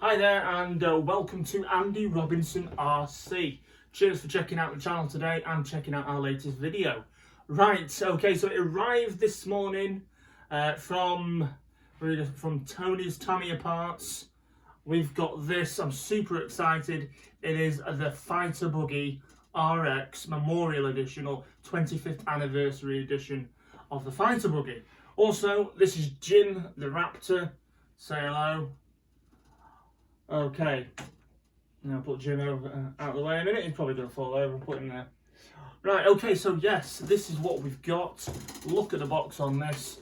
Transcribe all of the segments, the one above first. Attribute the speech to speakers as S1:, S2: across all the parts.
S1: Hi there and welcome to Andy Robinson RC. Cheers for checking out the channel today and checking out our latest video. Right, okay, so it arrived this morning from Tony's Tamiya parts. We've got this, I'm super excited. It is the Fighter Buggy RX Memorial Edition or 25th Anniversary Edition of the Fighter Buggy. Also, this is Jim the Raptor. Say hello. Okay, now put Jim over, out of the way a minute. He's probably going to fall over and put him there. Right, okay, so yes, this is what we've got. Look at the box on this.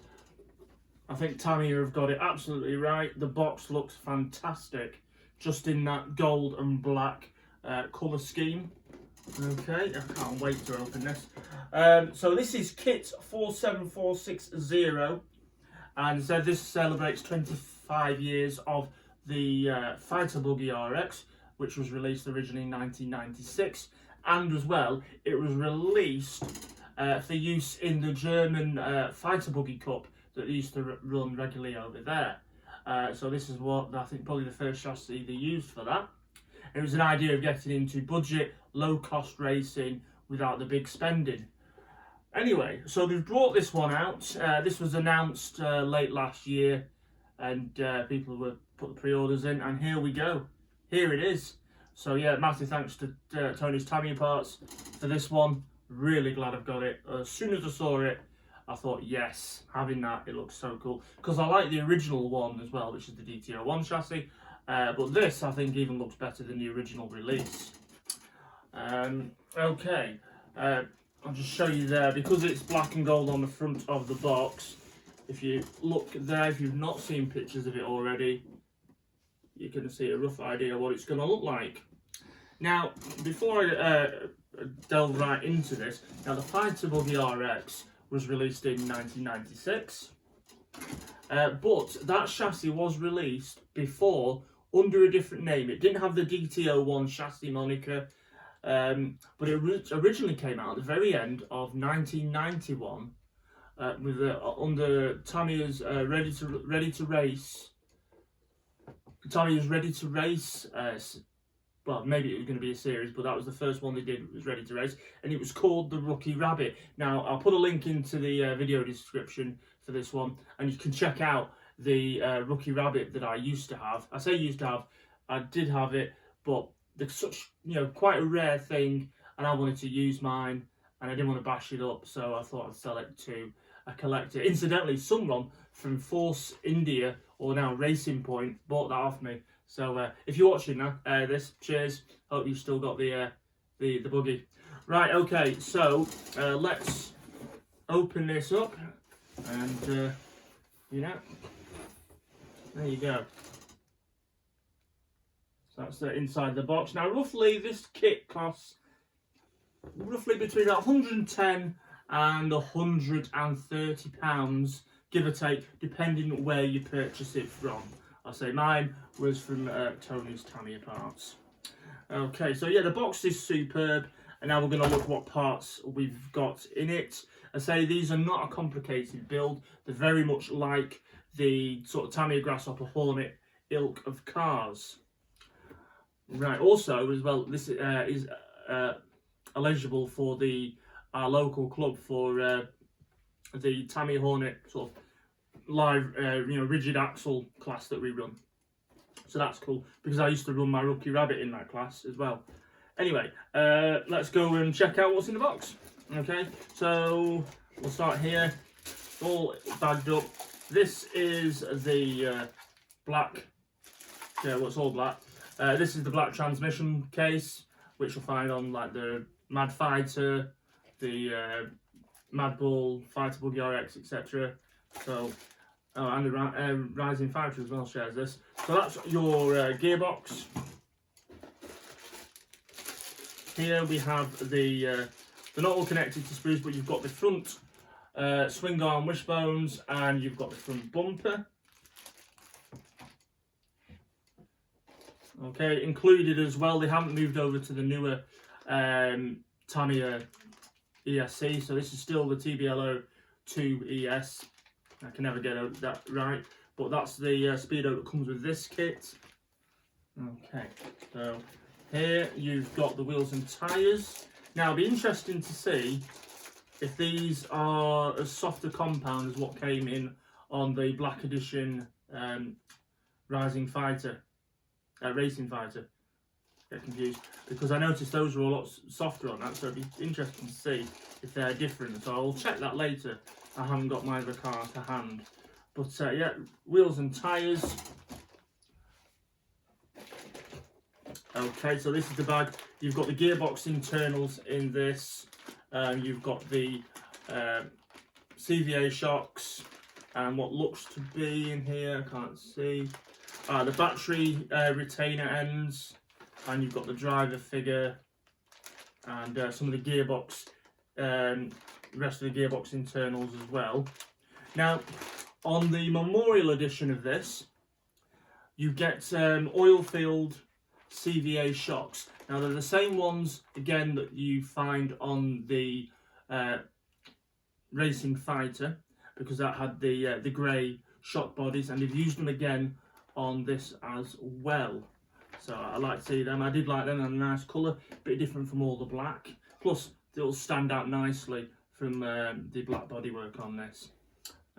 S1: I think Tamiya have got it absolutely right. The box looks fantastic, just in that gold and black colour scheme. Okay, I can't wait to open this. So this is kit 47460, and so this celebrates 25 years of the Fighter Buggy RX, which was released originally in 1996, and as well it was released for use in the German Fighter Buggy Cup that they used to run regularly over there. So this is what I think probably the first chassis they used for that. It was an idea of getting into budget, low cost racing without the big spending. Anyway, so they've brought this one out. This was announced late last year, and people were put the pre-orders in, and here we go. Here it is. So yeah, massive thanks to Tony's Tamiya parts for this one. Really glad I've got it. As soon as I saw it, I thought, yes, having that, it looks so cool. Because I like the original one as well, which is the DT01 chassis. But this, I think, even looks better than the original release. Okay, I'll just show you there, because it's black and gold on the front of the box. If you look there, if you've not seen pictures of it already, you can see a rough idea of what it's going to look like. Now, before I delve right into this, now the Fighter Buggy RX was released in 1996, but that chassis was released before under a different name. It didn't have the DT01 chassis moniker, but it originally came out at the very end of 1991 with under Tamiya's Ready to Race. Tamiya's Ready to Race. Well, maybe it was going to be a series, but that was the first one they did. It was Ready to Race, and it was called the Rookie Rabbit. Now, I'll put a link into the video description for this one, and you can check out the Rookie Rabbit that I used to have. I say used to have, I did have it, but it's such, quite a rare thing, and I wanted to use mine, and I didn't want to bash it up, so I thought I'd sell it to a collector. Incidentally, someone from Force India, or now Racing Point, bought that off me. So if you're watching this, cheers. Hope you've still got the buggy. Right, okay, so let's open this up, and there you go. So that's the inside the box. Now, roughly, this kit costs roughly between 110 and 130 pounds, give or take, depending where you purchase it from. I'll say mine was from Tony's Tamiya parts. Okay, so yeah, the box is superb, and now we're going to look what parts we've got in it. I say these are not a complicated build. They're very much like the sort of Tamiya Grasshopper Hornet ilk of cars. Right, also as well, this is eligible for our local club for the Tamiya Hornet sort of live, rigid axle class that we run. So that's cool, because I used to run my Rookie Rabbit in that class as well. Anyway, let's go and check out what's in the box. Okay, so we'll start here. All bagged up. This is the black, well, it's all black. This is the black transmission case, which you'll find on like the Mad Fighter, the Mad Bull, Fighter Buggy RX, etc. So, and the Rising Fighter as well shares this. So that's your gearbox. Here we have they're not all connected to sprues, but you've got the front swing arm wishbones, and you've got the front bumper. Okay, included as well, they haven't moved over to the newer Tamiya ESC, so this is still the TBL02 ES. I can never get that right, but that's the speedo that comes with this kit. Okay, so here you've got the wheels and tyres. Now it'll be interesting to see if these are as soft a compound as what came in on the Black Edition Racing Fighter. Get confused, because I noticed those were a lot softer on that, so it'd be interesting to see if they're different. So I'll check that later. I haven't got my other car to hand. But yeah, wheels and tyres. Okay, so this is the bag. You've got the gearbox internals in this. You've got the CVA shocks and what looks to be in here, I can't see. The battery retainer ends, and you've got the driver figure and some of the gearbox, rest of the gearbox internals as well. Now, on the Memorial edition of this, you get oil-filled CVA shocks. Now they're the same ones again that you find on the Racing Fighter, because that had the grey shock bodies, and they've used them again on this as well. So I like to see them. I did like them, and a nice colour, bit different from all the black. Plus it'll stand out nicely from the black bodywork on this.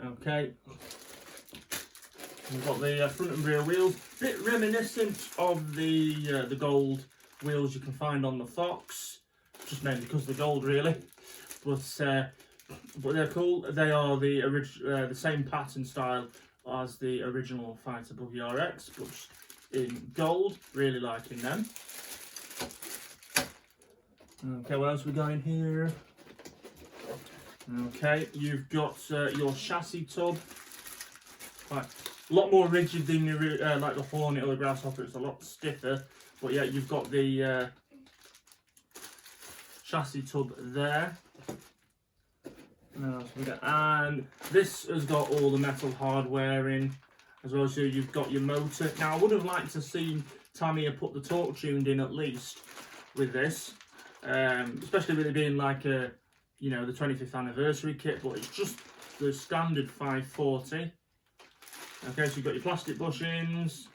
S1: Okay. We've got the front and rear wheels, bit reminiscent of the gold wheels you can find on the Fox, just mainly because of the gold really. But they're cool. They are the same pattern style as the original Fighter Buggy RX, but in gold. Really liking them. Okay, what else we got in here? Okay, you've got your chassis tub. Right. A lot more rigid than like the Hornet or the Grasshopper. It's a lot stiffer, but yeah, you've got the chassis tub there. And this has got all the metal hardware in as well. So you've got your motor. Now I would have liked to see Tamiya put the torque tuned in at least with this, especially with it being like a, you know, the 25th anniversary kit. But it's just the standard 540. Okay, so you've got your plastic bushings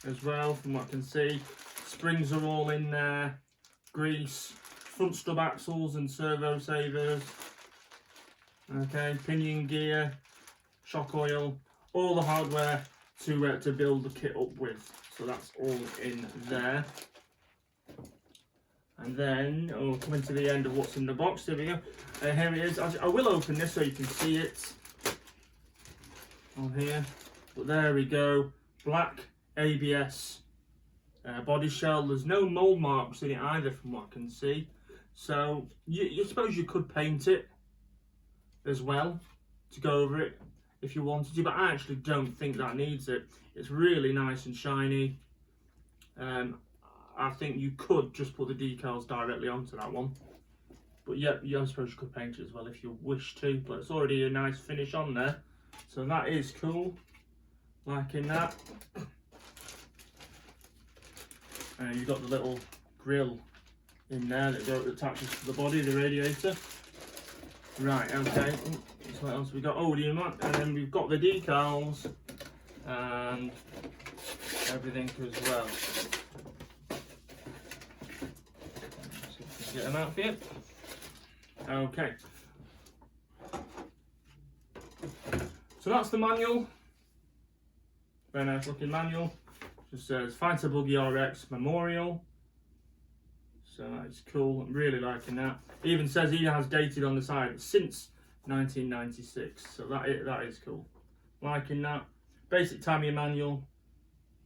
S1: as well, from what I can see. Springs are all in there. Grease, front stub axles and servo savers. Okay, pinion gear, shock oil, all the hardware to build the kit up with. So that's all in there. And then, coming to the end of what's in the box. There we go. Here it is. I will open this so you can see it on here, but there we go. Black ABS body shell. There's no mold marks in it either, from what I can see. So you suppose you could paint it as well to go over it if you wanted to, but I actually don't think that needs it. It's really nice and shiny. I think you could just put the decals directly onto that one, but yeah, I suppose you could paint it as well if you wish to, but it's already a nice finish on there. So that is cool, liking that. And you've got the little grill in there that attaches to the body, the radiator. Right, okay. So what else we got? Oh, and then we've got the decals and everything as well. See if we can get them out for you. Okay. So that's the manual. Very nice looking manual. Just says Fighter Buggy RX Memorial. So that's cool. I'm really liking that. It even says he has dated on the side since 1996. So that is cool. Liking that. Basic Tamiya manual.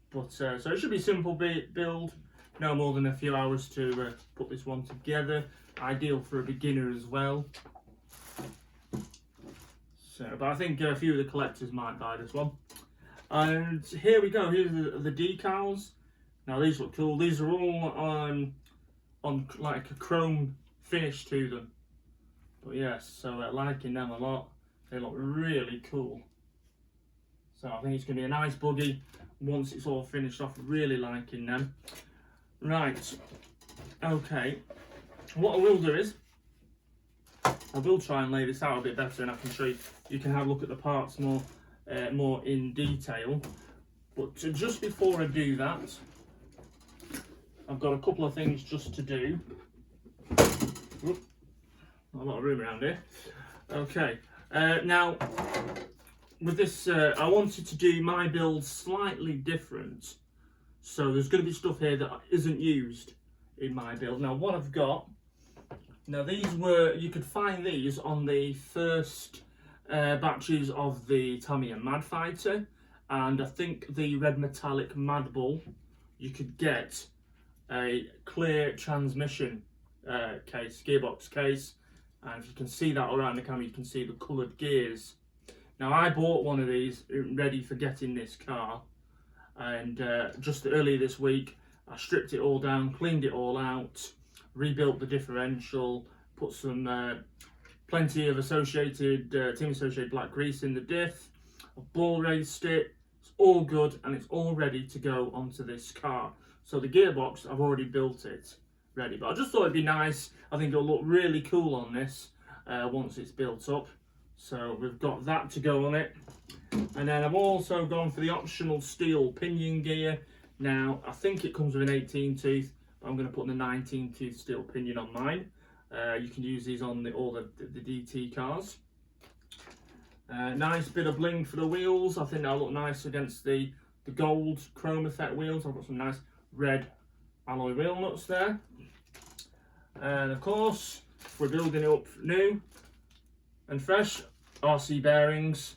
S1: But so it should be simple build. No more than a few hours to put this one together. Ideal for a beginner as well. So, but I think a few of the collectors might buy this one. And here we go. Here's the decals. Now these look cool. These are all on like a chrome finish to them. But yes, so liking them a lot. They look really cool. So I think it's going to be a nice buggy once it's all finished off. Really liking them. Right. Okay. What I will do is I will try and lay this out a bit better, and I can show you. You can have a look at the parts more in detail. But just before I do that, I've got a couple of things just to do. Whoop, not a lot of room around here. Okay, now with this, I wanted to do my build slightly different. So there's going to be stuff here that isn't used in my build. Now what I've got, now these were, you could find these on the first batches of the Tamiya Mad Fighter, and I think the red metallic Mad Bull, you could get a clear transmission case, gearbox case, and if you can see that around the camera, you can see the coloured gears. Now I bought one of these ready for getting this car, and just earlier this week I stripped it all down, cleaned it all out, rebuilt the differential, put some plenty of associated team associated black grease in the diff, I've ball raced it, it's all good and it's all ready to go onto this car. So the gearbox, I've already built it ready, but I just thought it'd be nice. I think it'll look really cool on this once it's built up. So we've got that to go on it. And then I've also gone for the optional steel pinion gear. Now, I think it comes with an 18 tooth, but I'm going to put the 19 tooth steel pinion on mine. You can use these on all the DT cars. Nice bit of bling for the wheels. I think that'll look nice against the gold chrome effect wheels. I've got some nice red alloy wheel nuts there. And of course, we're building it up new and fresh, RC bearings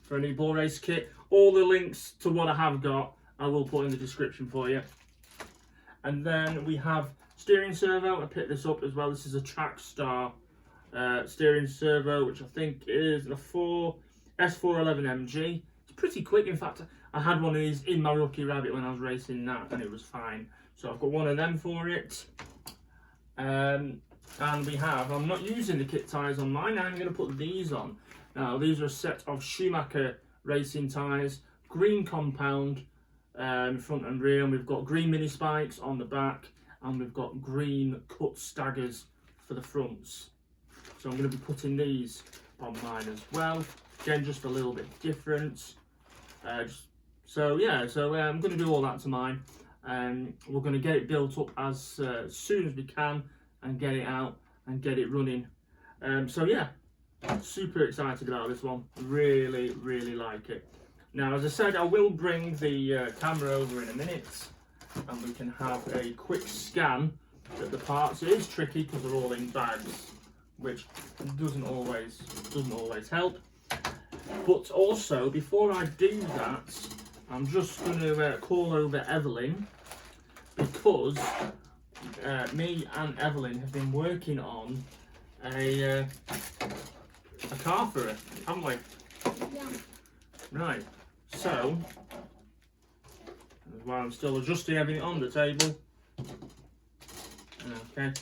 S1: for a new ball race kit. All the links to what I have got I will put in the description for you. And then we have steering servo. I picked this up as well. This is a Trackstar steering servo, which I think is a S411MG. It's pretty quick. In fact, I had one of these in my Rookie Rabbit when I was racing that, and it was fine. So I've got one of them for it. And we have, I'm not using the kit tyres on mine, I'm going to put these on. Now these are a set of Schumacher racing tyres, green compound front and rear, and we've got green mini spikes on the back, and we've got green cut staggers for the fronts. So I'm going to be putting these on mine as well. Again, just a little bit different. So I'm going to do all that to mine. We're going to get it built up as soon as we can and get it out and get it running. So yeah, super excited about this one. Really, really like it. Now, as I said, I will bring the camera over in a minute and we can have a quick scan at the parts. It is tricky because they're all in bags, which doesn't always help. But also, before I do that, I'm just going to call over Evelyn, because me and Evelyn have been working on a car for her, haven't we? Yeah. Right. So, while I'm still adjusting everything on the table, okay.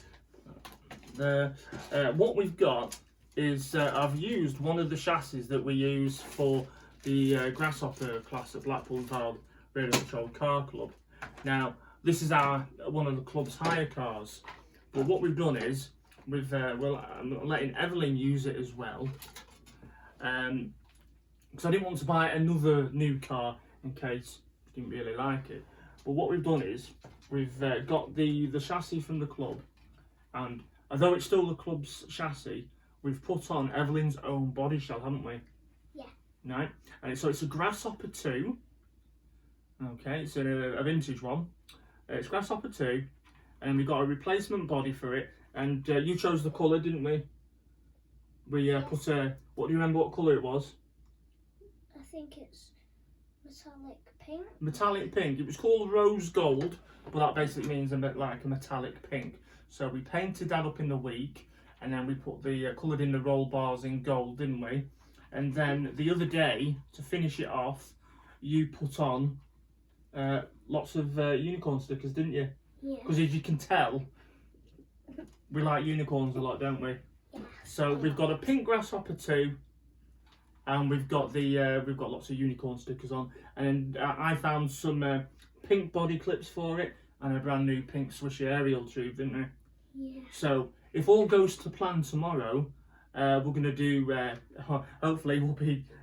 S1: What we've got is I've used one of the chassis that we use for the Grasshopper class at Blackpool Vale Radio Patrol Car Club. Now, this is one of the club's hire cars, but what we've done is I'm letting Evelyn use it as well, because I didn't want to buy another new car in case I didn't really like it. But what we've done is we've got the chassis from the club, and although it's still the club's chassis, we've put on Evelyn's own body shell, haven't we?
S2: Yeah.
S1: Right, and so it's a Grasshopper 2. Okay, it's a vintage one. It's Grasshopper 2, and we've got a replacement body for it. And you chose the colour, didn't we? We put a. What do you remember? What colour it was?
S2: I think it's metallic pink.
S1: Metallic pink. It was called rose gold, but that basically means a bit like a metallic pink. So we painted that up in the week, and then we put the coloured in the roll bars in gold, didn't we? And then the other day, to finish it off, you put on lots of unicorn stickers, didn't you?
S2: Yeah.
S1: Because as you can tell, we like unicorns a lot, don't we?
S2: Yeah.
S1: So we've got a pink Grasshopper 2, and we've got lots of unicorn stickers on. And I found some pink body clips for it, and a brand new pink swishy aerial tube, didn't I?
S2: Yeah.
S1: So if all goes to plan tomorrow, we're going to do, hopefully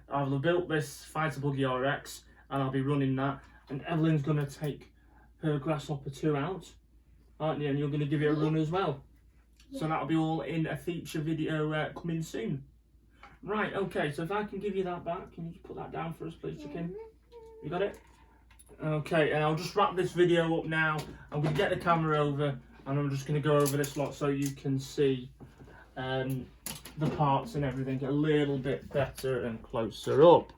S1: I'll have built this Fighter Buggy RX, and I'll be running that, and Evelyn's going to take her Grasshopper 2 out, aren't you? And you're going to give it a run as well. So that'll be all in a feature video coming soon. Right, okay, so if I can give you that back, can you just put that down for us, please, Chicken? You got it? Okay, and I'll just wrap this video up now. I'm going to get the camera over, and I'm just going to go over this lot so you can see the parts and everything a little bit better and closer up.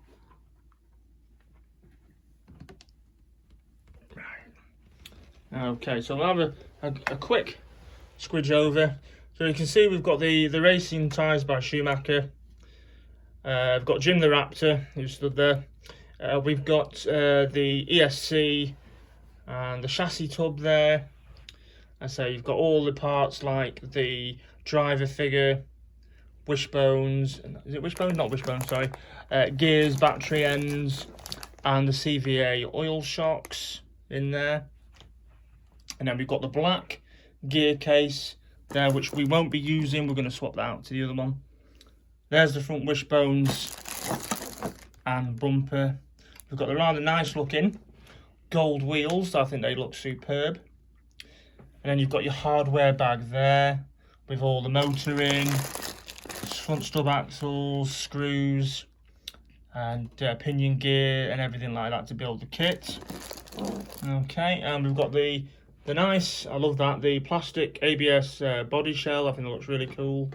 S1: Right. Okay, so we'll have a quick squidge over. So you can see we've got the racing tyres by Schumacher. We've got Jim the Raptor, who stood there. We've got the ESC and the chassis tub there. And so you've got all the parts like the driver figure, wishbones, is it wishbones? Not wishbones, sorry. Gears, battery ends, and the CVA oil shocks in there. And then we've got the black gear case there, which we won't be using. We're going to swap that out to the other one. There's the front wishbones and bumper. We've got the rather nice looking gold wheels. I think they look superb. And then you've got your hardware bag there with all the motor in, front stub axles, screws, and pinion gear and everything like that to build the kit. Okay, and we've got the nice, I love that, the plastic ABS body shell. I think it looks really cool.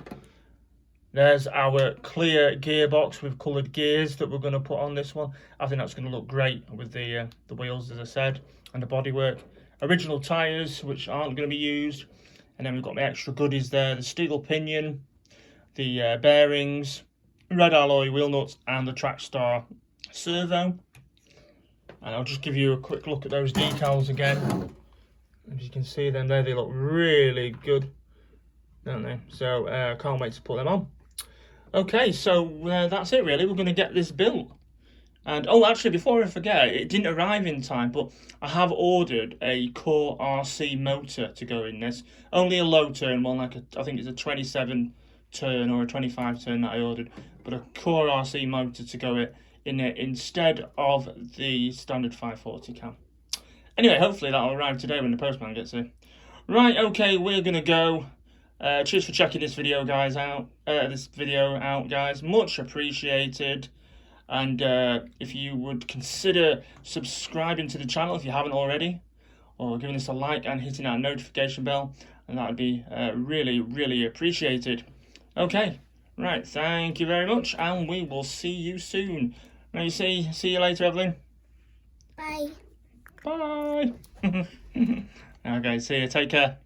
S1: There's our clear gearbox with coloured gears that we're going to put on this one. I think that's going to look great with the wheels, as I said, and the bodywork. Original tyres, which aren't going to be used. And then we've got the extra goodies there, the steel pinion, the bearings, red alloy wheel nuts, and the Trackstar servo. And I'll just give you a quick look at those decals again. As you can see them there, they look really good, don't they? So can't wait to put them on. Okay, so that's it really. We're going to get this built. And oh, actually, before I forget, it didn't arrive in time, but I have ordered a Core RC motor to go in this. Only a low turn one, like I think it's a 27 turn or a 25 turn that I ordered, but a Core RC motor to go in it instead of the standard 540 cam. Anyway, hopefully that'll arrive today when the postman gets here. Right, okay, we're gonna go. Cheers for checking this video, guys, out. Guys. Much appreciated. And if you would consider subscribing to the channel if you haven't already, or giving us a like and hitting that notification bell, and that would be really, really appreciated. Okay, right, thank you very much, and we will see you soon. Now, see you later, Evelyn.
S2: Bye.
S1: Bye. Okay, see you. Take care.